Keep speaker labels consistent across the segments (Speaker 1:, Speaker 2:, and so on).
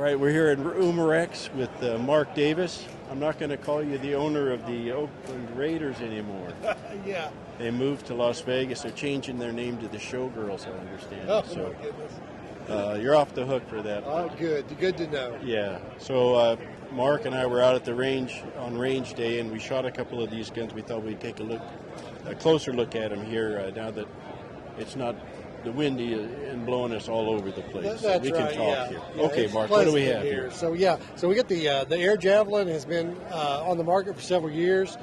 Speaker 1: right, we're here at Umarex with Mark Davis. I'm not going to call you the owner of the Oakland Raiders anymore.
Speaker 2: Yeah.
Speaker 1: They moved to Las Vegas. They're changing their name to the Showgirls, I understand.
Speaker 2: Oh,
Speaker 1: so,
Speaker 2: my goodness.
Speaker 1: You're off the hook for that.
Speaker 2: Oh, good. Good to know.
Speaker 1: Yeah. So Mark and I were out at the range on range day, and we shot a couple of these guns. We thought we'd take a closer look at them here now that it's not the windy and blowing us all over the place.
Speaker 2: That's
Speaker 1: we
Speaker 2: right,
Speaker 1: can talk
Speaker 2: yeah.
Speaker 1: here. Okay, Mark, what do we have here?
Speaker 2: So we get the Air Javelin has been on the market for several years.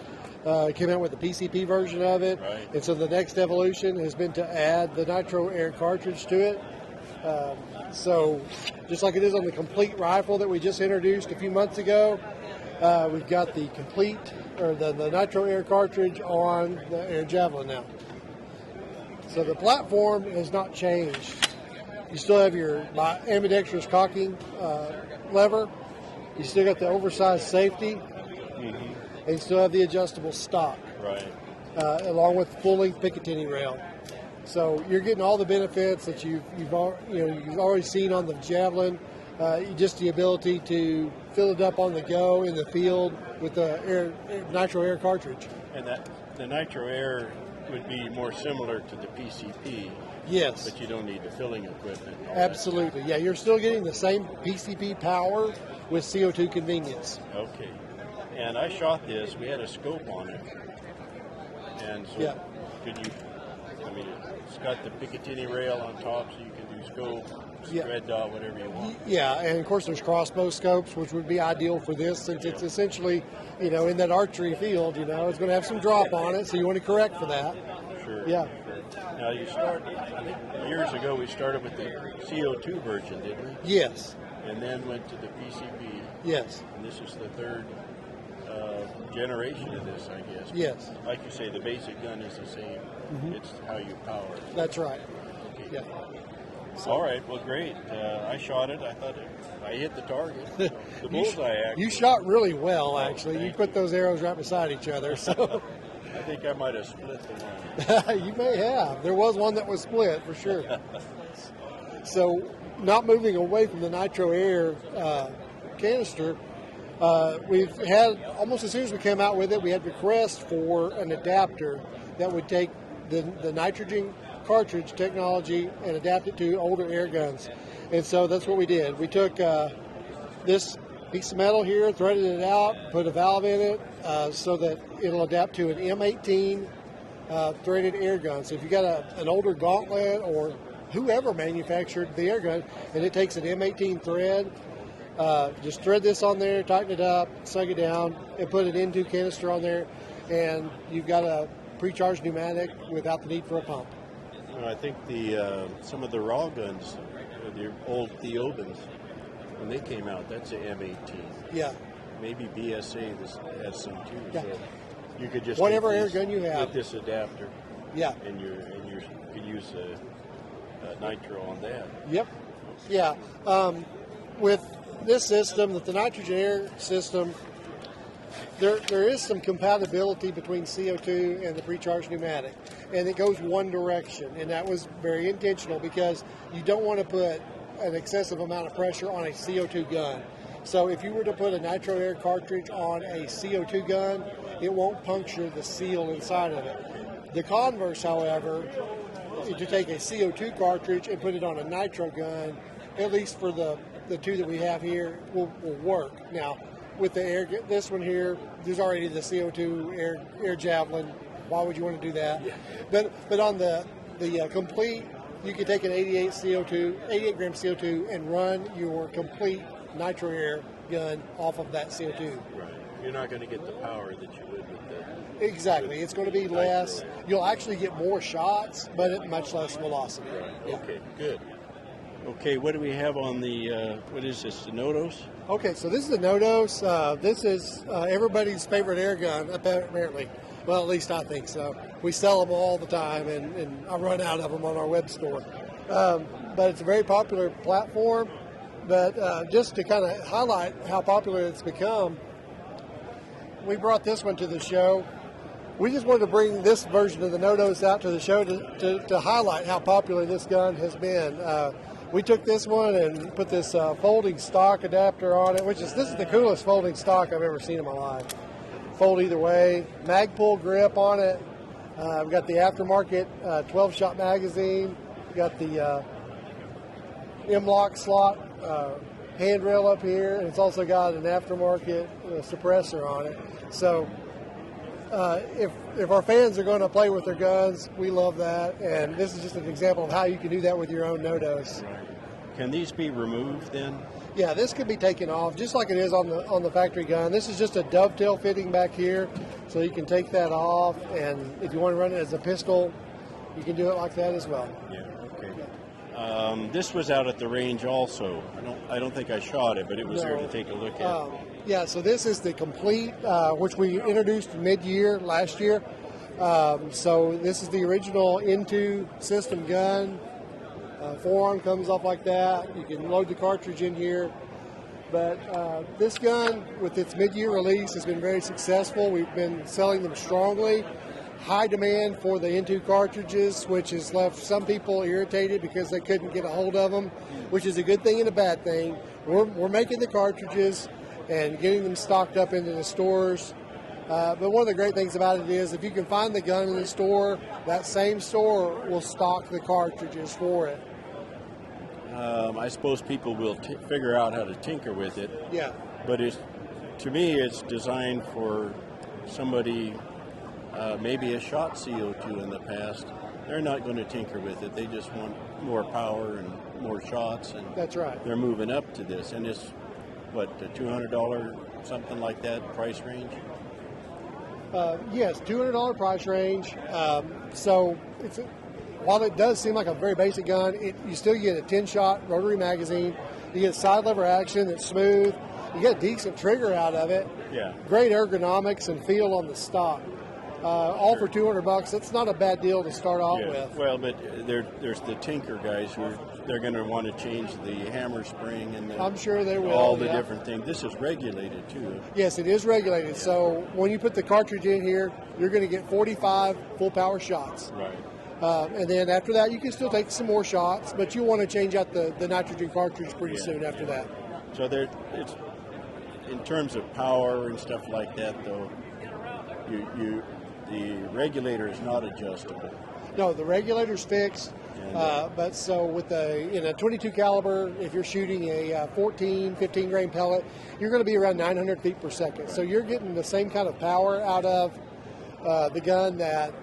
Speaker 2: It came out with the PCP version of it,
Speaker 1: right.
Speaker 2: And so the next evolution has been to add the Nitro Air cartridge to it. So just like it is on the complete rifle that we just introduced a few months ago, we've got the the Nitro Air cartridge on the Air Javelin now. So the platform has not changed. You still have your ambidextrous cocking lever. You still got the oversized safety.
Speaker 1: Mm-hmm.
Speaker 2: And you still have the adjustable stock.
Speaker 1: Right.
Speaker 2: Along with full-length Picatinny rail. So you're getting all the benefits that you've already seen on the Javelin. Just the ability to fill it up on the go in the field with the Nitro Air cartridge.
Speaker 1: And the Nitro Air would be more similar to the PCP.
Speaker 2: Yes.
Speaker 1: But you don't need the filling equipment.
Speaker 2: Absolutely. Yeah, you're still getting the same PCP power with CO2 convenience.
Speaker 1: Okay. And I shot this. We had a scope on it. And so
Speaker 2: yeah.
Speaker 1: It's got the Picatinny rail on top, so you can do scope, red dot, whatever you want.
Speaker 2: Yeah, and of course there's crossbow scopes, which would be ideal for this, since it's essentially, in that archery field, it's going to have some drop on it, so you want to correct for that.
Speaker 1: Sure.
Speaker 2: Yeah.
Speaker 1: Sure. Now I think years ago we started with the CO2 version, didn't we?
Speaker 2: Yes.
Speaker 1: And then went to the PCP.
Speaker 2: Yes.
Speaker 1: And this is the third generation of this, I guess.
Speaker 2: Yes.
Speaker 1: Like you say, the basic gun is the same. Mm-hmm. It's how you power it.
Speaker 2: That's right.
Speaker 1: Okay.
Speaker 2: Yeah.
Speaker 1: So, all right. Well, great. I shot it. I thought I hit the target. The bullseye, actually.
Speaker 2: You shot really well, actually. You put
Speaker 1: you.
Speaker 2: those arrows right beside each other. So
Speaker 1: I think I might have split the one.
Speaker 2: You may have. There was one that was split, for sure. So not moving away from the Nitro Air canister, we've had, almost as soon as we came out with it, we had requests for an adapter that would take the nitrogen cartridge technology and adapt it to older air guns. And so that's what we did. We took this piece of metal here, threaded it out, put a valve in it so that it'll adapt to an M18 threaded air gun. So if you got an older Gauntlet or whoever manufactured the air gun, and it takes an M18 thread, just thread this on there, tighten it up, sug it down, and put an N2 canister on there, and you've got a pre-charged pneumatic without the need for a pump.
Speaker 1: I think some of the raw guns, the old Theobins, when they came out, that's an M18.
Speaker 2: Yeah.
Speaker 1: Maybe BSA has some too.
Speaker 2: Yeah.
Speaker 1: So you could just
Speaker 2: whatever air gun you have
Speaker 1: with this adapter.
Speaker 2: Yeah.
Speaker 1: And you could use nitro on that.
Speaker 2: Yep. Yeah. With this system, the nitrogen air system, there is some compatibility between CO2 and the pre-charged pneumatic, and it goes one direction, and that was very intentional because you don't want to put an excessive amount of pressure on a CO2 gun. So if you were to put a Nitro Air cartridge on a CO2 gun, it won't puncture the seal inside of it. The converse, however, if you take a CO2 cartridge and put it on a nitro gun, at least for the two that we have here, will work. Now, with the this one here, there's already the CO2 air Javelin. Why would you want to do that? Yeah. But on the complete, you can take an 88 gram CO2 and run your complete Nitro Air gun off of that CO2.
Speaker 1: Right. You're not going to get the power that you would with the...
Speaker 2: Exactly. It's going to be less. You'll actually get more shots, but at much less velocity.
Speaker 1: Right.
Speaker 2: Yeah.
Speaker 1: Okay, good. Okay, what do we have on the, what is this, the NOOS?
Speaker 2: Okay, so this is the NOOS. This is everybody's favorite air gun, apparently. Well, at least I think so. We sell them all the time, and I run out of them on our web store. But it's a very popular platform. But just to kind of highlight how popular it's become, we brought this one to the show. We just wanted to bring this version of the NOOS out to the show to highlight how popular this gun has been. we took this one and put this folding stock adapter on it, this is the coolest folding stock I've ever seen in my life. Fold either way, Magpul grip on it. We've got the aftermarket 12-shot magazine. We've got the M-lock slot handrail up here, and it's also got an aftermarket suppressor on it. So if our fans are going to play with their guns, we love that, and this is just an example of how you can do that with your own NOOS.
Speaker 1: Can these be removed then?
Speaker 2: Yeah, this could be taken off just like it is on the factory gun. This is just a dovetail fitting back here, so you can take that off, and if you want to run it as a pistol, you can do it like that as well.
Speaker 1: Yeah, okay. This was out at the range also. I don't think I shot it, but it was there to take a look at.
Speaker 2: Yeah, so this is the complete, which we introduced mid-year last year. So this is the original N2 system gun. Forearm comes off like that. You can load the cartridge in here. But this gun, with its mid-year release, has been very successful. We've been selling them strongly. High demand for the N2 cartridges, which has left some people irritated because they couldn't get a hold of them, which is a good thing and a bad thing. We're making the cartridges and getting them stocked up into the stores. But one of the great things about it is if you can find the gun in the store, that same store will stock the cartridges for it.
Speaker 1: I suppose people will figure out how to tinker with it.
Speaker 2: Yeah.
Speaker 1: But to me, it's designed for somebody, maybe has shot CO2 in the past. They're not going to tinker with it. They just want more power and more shots. And
Speaker 2: that's right.
Speaker 1: They're moving up to this. And it's, what, the $200, something like that price range?
Speaker 2: Yes, $200 price range. So while it does seem like a very basic gun, you still get a 10-shot rotary magazine. You get side lever action that's smooth. You get a decent trigger out of it.
Speaker 1: Yeah.
Speaker 2: Great ergonomics and feel on the stock. All for $200. That's not a bad deal to start off with.
Speaker 1: Well, but there's the tinker guys who they're going to want to change the hammer spring and
Speaker 2: I'm sure they will.
Speaker 1: All the different things. This is regulated too.
Speaker 2: Yes, it is regulated. So when you put the cartridge in here, you're going to get 45 full power shots.
Speaker 1: Right.
Speaker 2: And then after that, you can still take some more shots, but you want to change out the nitrogen cartridge pretty soon after that.
Speaker 1: So it's in terms of power and stuff like that, though. The regulator is not adjustable.
Speaker 2: No, the regulator's fixed. But so with in a 22 caliber, if you're shooting a 15 grain pellet, you're going to be around 900 feet per second. So you're getting the same kind of power out of the gun that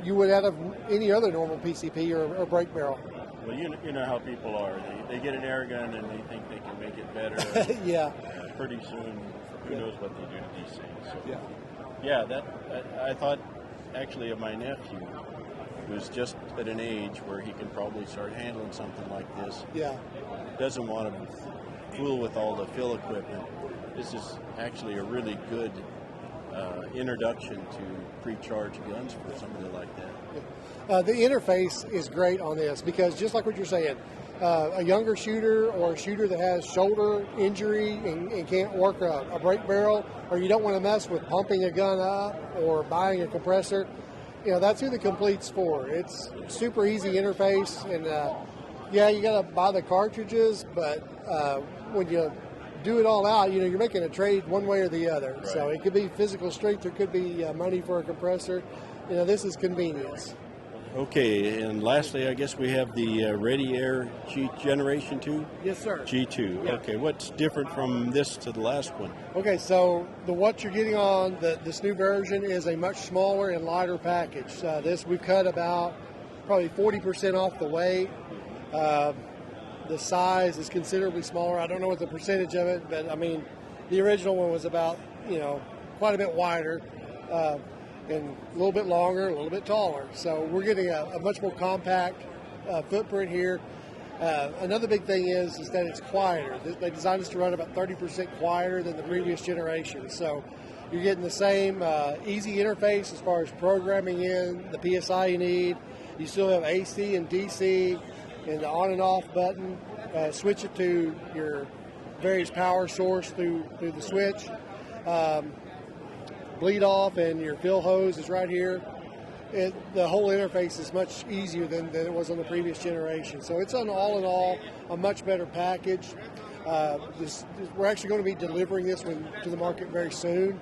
Speaker 2: you would out of any other normal PCP or break barrel.
Speaker 1: Well, you know how people are. They get an air gun and they think they can make it better.
Speaker 2: Yeah.
Speaker 1: Pretty soon, who knows what they do to these things. So,
Speaker 2: yeah,
Speaker 1: I thought actually of my nephew, who's just at an age where he can probably start handling something like this.
Speaker 2: Yeah.
Speaker 1: Doesn't want to fool with all the fill equipment. This is actually a really good introduction to pre-charged guns for somebody like that.
Speaker 2: The interface is great on this because just like what you're saying, a younger shooter or a shooter that has shoulder injury and can't work a break barrel, or you don't want to mess with pumping a gun up or buying a compressor, that's who the Complete's for. It's super easy interface, and you got to buy the cartridges, but when you do it all out, you're making a trade one way or the other.
Speaker 1: Right.
Speaker 2: So it could be physical strength, or it could be money for a compressor. This is convenience.
Speaker 1: Okay, and lastly, I guess we have the Ready Air G Generation 2?
Speaker 2: Yes, sir.
Speaker 1: G2.
Speaker 2: Yeah.
Speaker 1: Okay, what's different from this to the last one?
Speaker 2: Okay, so what you're getting on this new version is a much smaller and lighter package. This we've cut about probably 40% off the weight. The size is considerably smaller. I don't know what the percentage of it, but I mean, the original one was about, quite a bit wider. And a little bit longer, a little bit taller. So we're getting a much more compact footprint here. Another big thing is that it's quieter. They designed this to run about 30% quieter than the previous generation. So you're getting the same easy interface as far as programming in the PSI you need. You still have AC and DC and the on and off button. Switch it to your various power source through the switch. Bleed off and your fill hose is right here. the whole interface is much easier than it was on the previous generation. So it's all in all a much better package. We're actually going to be delivering this one to the market very soon.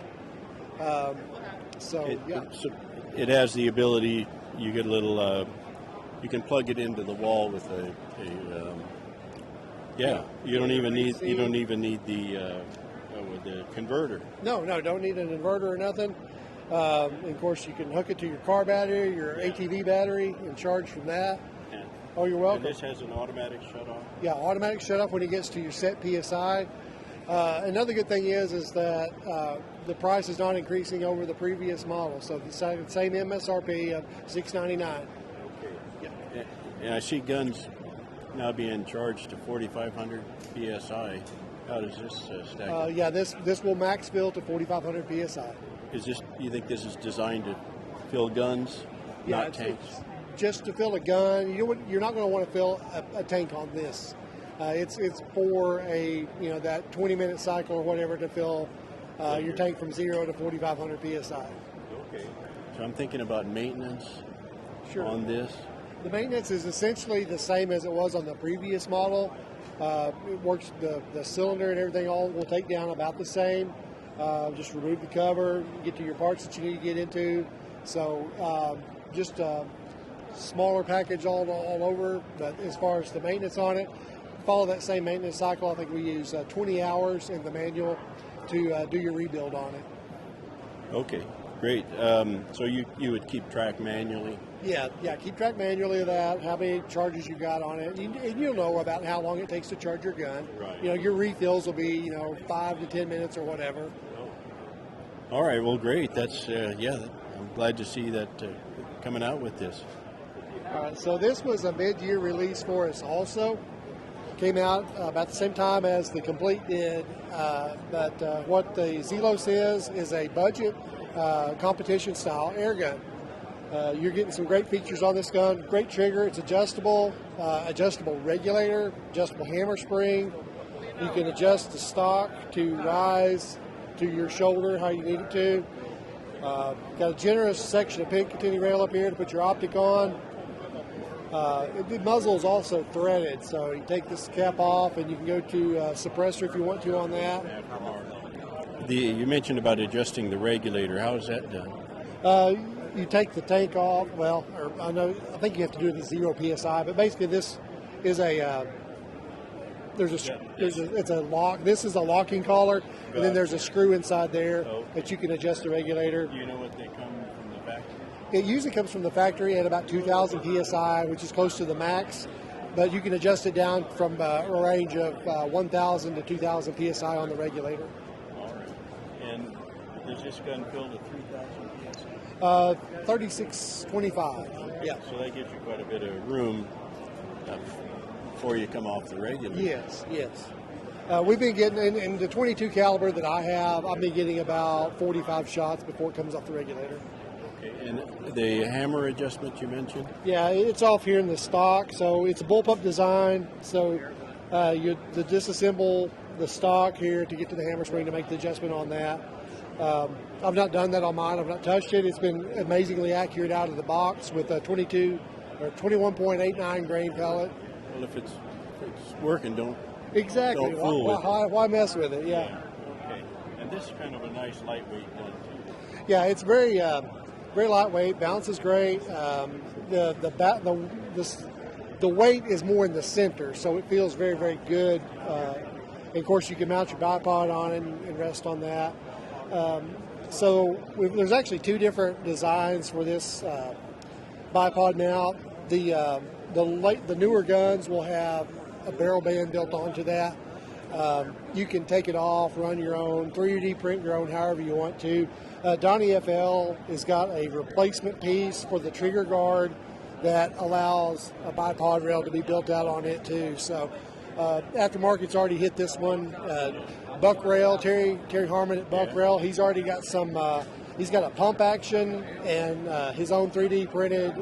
Speaker 1: It has the ability. You get a little. You can plug it into the wall with You don't even need the converter.
Speaker 2: No, don't need an inverter or nothing. Of course, you can hook it to your car battery, your ATV battery, and charge from that.
Speaker 1: Yeah.
Speaker 2: Oh, you're welcome.
Speaker 1: And this has an automatic shut-off?
Speaker 2: Yeah, automatic shut-off when it gets to your set PSI. Another good thing is that the price is not increasing over the previous model. So the same MSRP of $699.
Speaker 1: Okay. Yeah. And I see guns now being charged to 4,500 PSI. How does this stack up?
Speaker 2: Yeah, this will max fill to 4,500 PSI.
Speaker 1: You think this is designed to fill guns, not tanks?
Speaker 2: It's just to fill a gun. You're not going to want to fill a tank on this. It's for that 20-minute cycle or whatever to fill your tank from 0 to 4,500 PSI.
Speaker 1: Okay. So I'm thinking about maintenance on this.
Speaker 2: The maintenance is essentially the same as it was on the previous model. It works, the cylinder and everything all will take down about the same. Just remove the cover, get to your parts that you need to get into. So just a smaller package all over. But as far as the maintenance on it, follow that same maintenance cycle. I think we use 20 hours in the manual to do your rebuild on it.
Speaker 1: Okay, great. So you would keep track manually?
Speaker 2: Yeah, keep track manually of that, how many charges you got on it, and you'll know about how long it takes to charge your gun.
Speaker 1: Right.
Speaker 2: Your refills will be 5 to 10 minutes or whatever.
Speaker 1: All right, well, great. That's I'm glad to see that coming out with this.
Speaker 2: All right, so this was a mid-year release for us also. Came out about the same time as the Complete did, but what the Zelos is a budget competition-style air gun. You're getting some great features on this gun. Great trigger. It's adjustable, adjustable regulator, adjustable hammer spring. You can adjust the stock to rise to your shoulder how you need it to. Got a generous section of Picatinny rail up here to put your optic on. The muzzle is also threaded, so you take this cap off and you can go to suppressor if you want to on that.
Speaker 1: You mentioned about adjusting the regulator. How is that done?
Speaker 2: You take the tank off. I think you have to do it at 0 PSI, but basically this is it's a lock. This is a locking collar, and then there's a screw inside there that you can adjust the regulator.
Speaker 1: Do you know what they come from the factory?
Speaker 2: It usually comes from the factory at about 2,000 PSI, which is close to the max, but you can adjust it down from a range of 1,000 to 2,000 PSI on the regulator.
Speaker 1: All right. And does this gun fill to 3,000 PSI?
Speaker 2: 3625. Yeah.
Speaker 1: So that gives you quite a bit of room before you come off the regulator.
Speaker 2: Yes. We've been getting, in the 22 caliber that I have, I've been getting about 45 shots before it comes off the regulator.
Speaker 1: Okay. And the hammer adjustment you mentioned?
Speaker 2: Yeah, it's off here in the stock. So it's a bullpup design. So you disassemble the stock here to get to the hammer spring to make the adjustment on that. I've not done that on mine. I've not touched it. It's been amazingly accurate out of the box with a 22 or 21.89 grain pellet.
Speaker 1: Well, if it's working, don't fool with it.
Speaker 2: Why mess with it? Yeah.
Speaker 1: Okay. And this is kind of a nice lightweight gun too.
Speaker 2: Yeah, it's very lightweight. Balance is great. The weight is more in the center, so it feels very, very good. And of course, you can mount your bipod on it and rest on that. There's actually two different designs for this bipod mount. The newer guns will have a barrel band built onto that. You can take it off, run your own, 3D print your own, however you want to. Donnie FL has got a replacement piece for the trigger guard that allows a bipod rail to be built out on it too. So aftermarket's already hit this one. Buck Rail, Terry Harmon at Buck Rail, he's already got some, he's got a pump action and his own 3D printed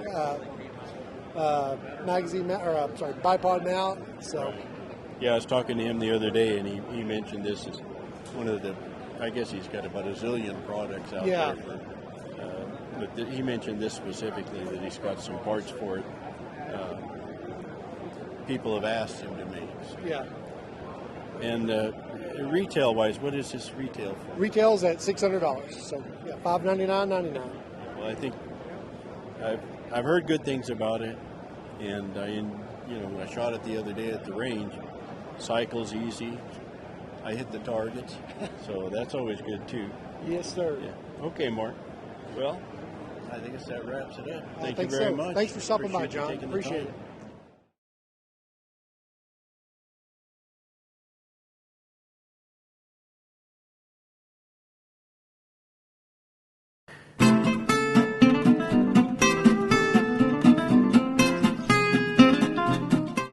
Speaker 2: bipod mount. So,
Speaker 1: yeah, I was talking to him the other day, and he mentioned this is one of the. I guess he's got about a zillion products out there for but he mentioned this specifically, that he's got some parts for it. People have asked him to make. So.
Speaker 2: Yeah.
Speaker 1: And retail-wise, what is this retail for?
Speaker 2: Retail's at $600. So yeah, $599.99.
Speaker 1: Well, I think I've heard good things about it, and I shot it the other day at the range. Cycle's easy. I hit the targets, so that's always good too.
Speaker 2: Yes, sir.
Speaker 1: Yeah. Okay, Mark. Well, I think that wraps it up. Thank you
Speaker 2: think
Speaker 1: very
Speaker 2: so.
Speaker 1: much.
Speaker 2: Thanks for stopping by,
Speaker 1: Appreciate you
Speaker 2: John.
Speaker 1: taking the
Speaker 2: Appreciate
Speaker 1: time.
Speaker 2: it.